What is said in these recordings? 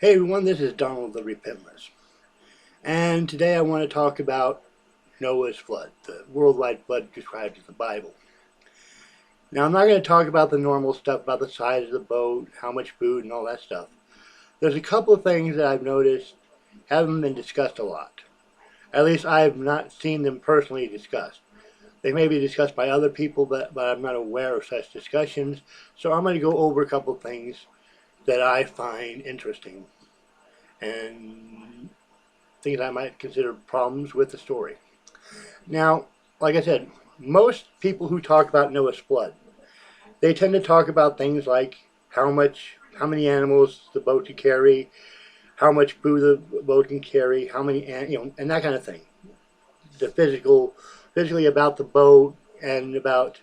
Hey everyone, this is Donald the Repentless, and today I want to talk about Noah's flood, the worldwide flood described in the Bible. Now, I'm not going to talk about the normal stuff about the size of the boat, how much food, and all that stuff. There's a couple of things that I've noticed haven't been discussed a lot. At least I have not seen them personally discussed. They may be discussed by other people, but I'm not aware of such discussions, so I'm going to go over a couple of things that I find interesting and things I might consider problems with the story. Now, like I said, most people who talk about Noah's flood, they tend to talk about things like how many animals the boat could carry, how much food the boat can carry, how many, and that kind of thing. The physically about the boat and about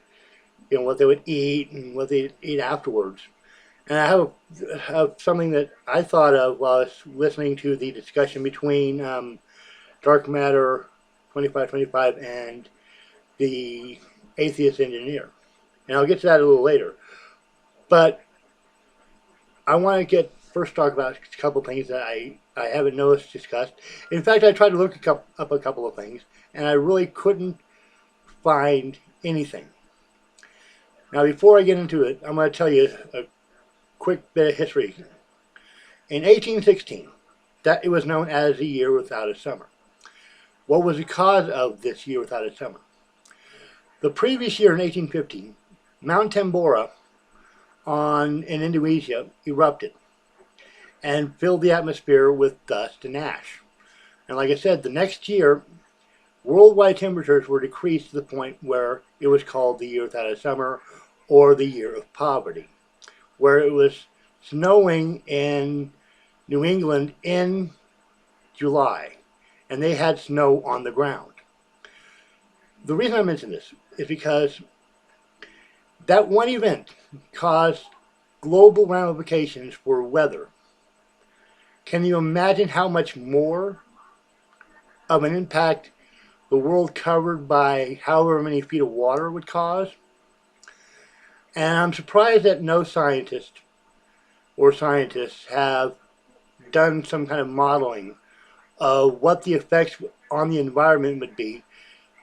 what they would eat and what they eat afterwards. And have something that I thought of while I was listening to the discussion between Dark Matter 2525 and the atheist engineer. And I'll get to that a little later. But I want to get first talk about a couple of things that I haven't noticed discussed. In fact, I tried to look up a couple of things, and I really couldn't find anything. Now, before I get into it, I'm going to tell you a quick bit of history. In 1816, that it was known as the year without a summer. What was the cause of this year without a summer? The previous year in 1815, Mount Tambora in Indonesia erupted and filled the atmosphere with dust and ash. And like I said, the next year, worldwide temperatures were decreased to the point where it was called the year without a summer or the year of poverty, where it was snowing in New England in July, and they had snow on the ground. The reason I mention this is because that one event caused global ramifications for weather. Can you imagine how much more of an impact the world covered by however many feet of water would cause? And I'm surprised that no scientist or scientists have done some kind of modeling of what the effects on the environment would be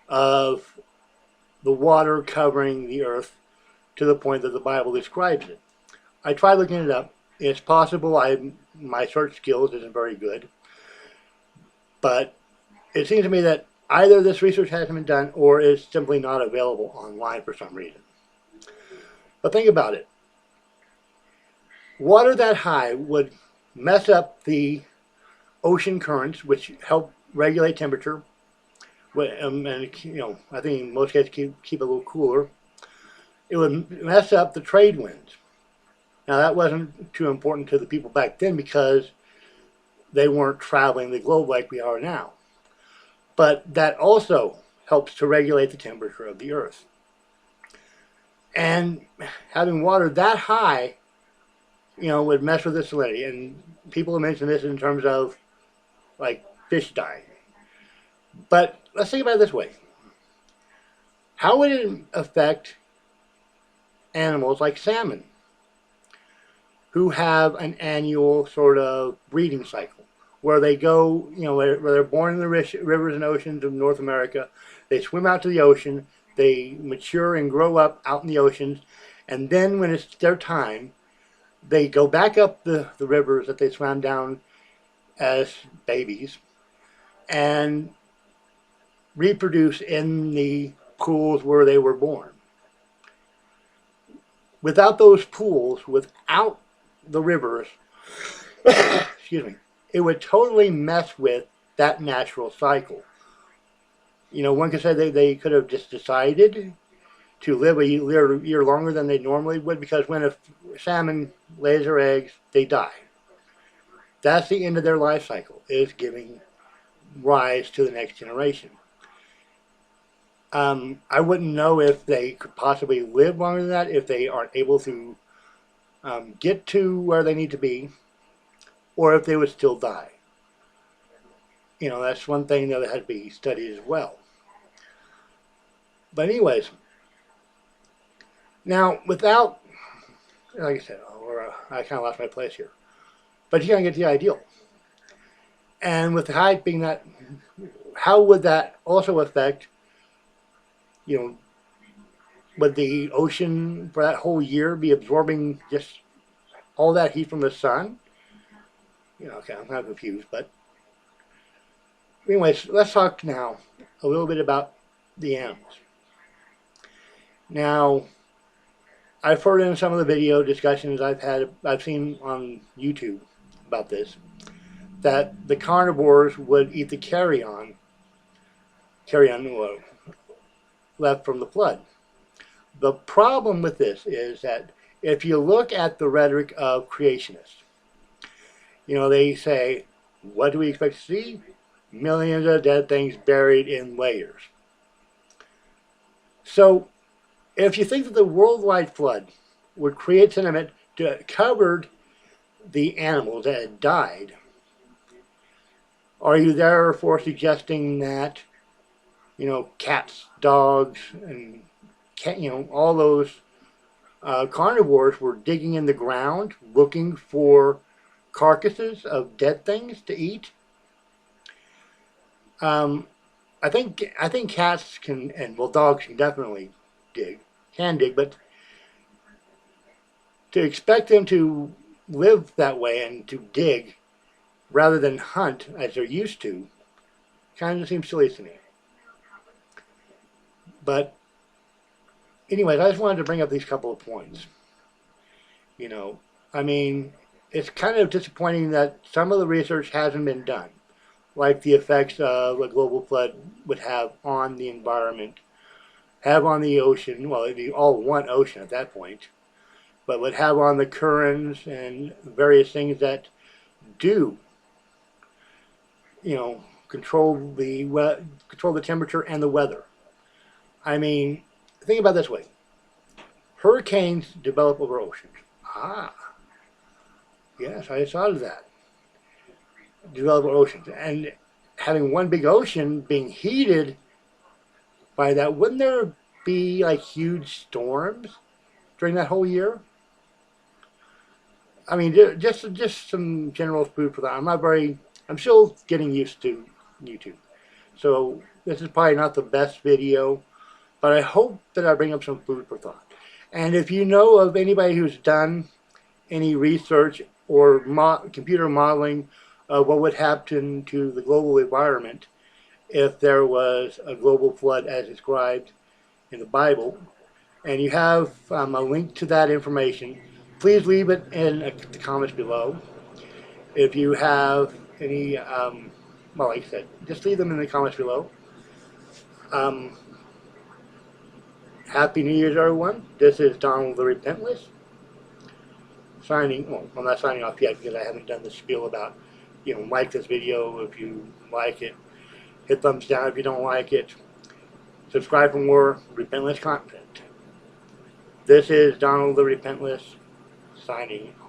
of the water covering the earth to the point that the Bible describes it. I tried looking it up. It's possible my search skills isn't very good, but it seems to me that either this research hasn't been done or is simply not available online for some reason. But think about it. Water that high would mess up the ocean currents, which help regulate temperature, and I think in most cases keep it a little cooler. It would mess up the trade winds. Now that wasn't too important to the people back then because they weren't traveling the globe like we are now. But that also helps to regulate the temperature of the earth. And having water that high, would mess with the salinity. And people have mentioned this in terms of like fish dying. But let's think about it this way. How would it affect animals like salmon, who have an annual sort of breeding cycle, where they go, where they're born in the rivers and oceans of North America, they swim out to the ocean, they mature and grow up out in the oceans, and then when it's their time, they go back up the rivers that they swam down as babies and reproduce in the pools where they were born. Without those pools, without the rivers, excuse me, it would totally mess with that natural cycle. One could say they could have just decided to live a year longer than they normally would because when a salmon lays their eggs, they die. That's the end of their life cycle, is giving rise to the next generation. I wouldn't know if they could possibly live longer than that if they aren't able to get to where they need to be, or if they would still die. That's one thing that had to be studied as well. But anyways, now without, like I said, I kind of lost my place here. but you're going to get the ideal. And with the hype being that, how would that also affect, you know, would the ocean for that whole year be absorbing just all that heat from the sun? You know, okay, I'm kind of confused, but anyways, let's talk now a little bit about the animals. Now, I've heard in some of the video discussions I've seen on YouTube about this, that the carnivores would eat the carrion left from the flood. The problem with this is that if you look at the rhetoric of creationists, you know, they say, what do we expect to see? Millions of dead things buried in layers. So, if you think that the worldwide flood would create sentiment that covered the animals that had died, are you therefore suggesting that, you know, cats, dogs, and all those carnivores were digging in the ground looking for carcasses of dead things to eat? I think cats can, and well, dogs can definitely can dig, but to expect them to live that way and to dig rather than hunt as they're used to kind of seems silly to me. But anyways, I just wanted to bring up these couple of points. You know, I mean, it's kind of disappointing that some of the research hasn't been done, like the effects of a global flood would have on the environment, have on the ocean, well, it'd be all one ocean at that point, but would have on the currents and various things that do, you know, control the temperature and the weather. I mean, think about it this way. Hurricanes develop over oceans. Ah, yes, I thought of that. Develop over oceans. And having one big ocean being heated by that, wouldn't there be like huge storms during that whole year? I mean, just some general food for that. I'm still getting used to YouTube. So this is probably not the best video, but I hope that I bring up some food for thought. And if you know of anybody who's done any research or computer modeling of what would happen to the global environment if there was a global flood as described in the Bible, and you have a link to that information, please leave it in the comments below. If you have any, well, like I said, just leave them in the comments below. Happy New Year's, everyone. This is Donald the Repentless. Well, I'm not signing off yet because I haven't done the spiel about, you know, like this video if you like it. Hit thumbs down if you don't like it. Subscribe for more Repentless content. This is Donald the Repentless, signing off.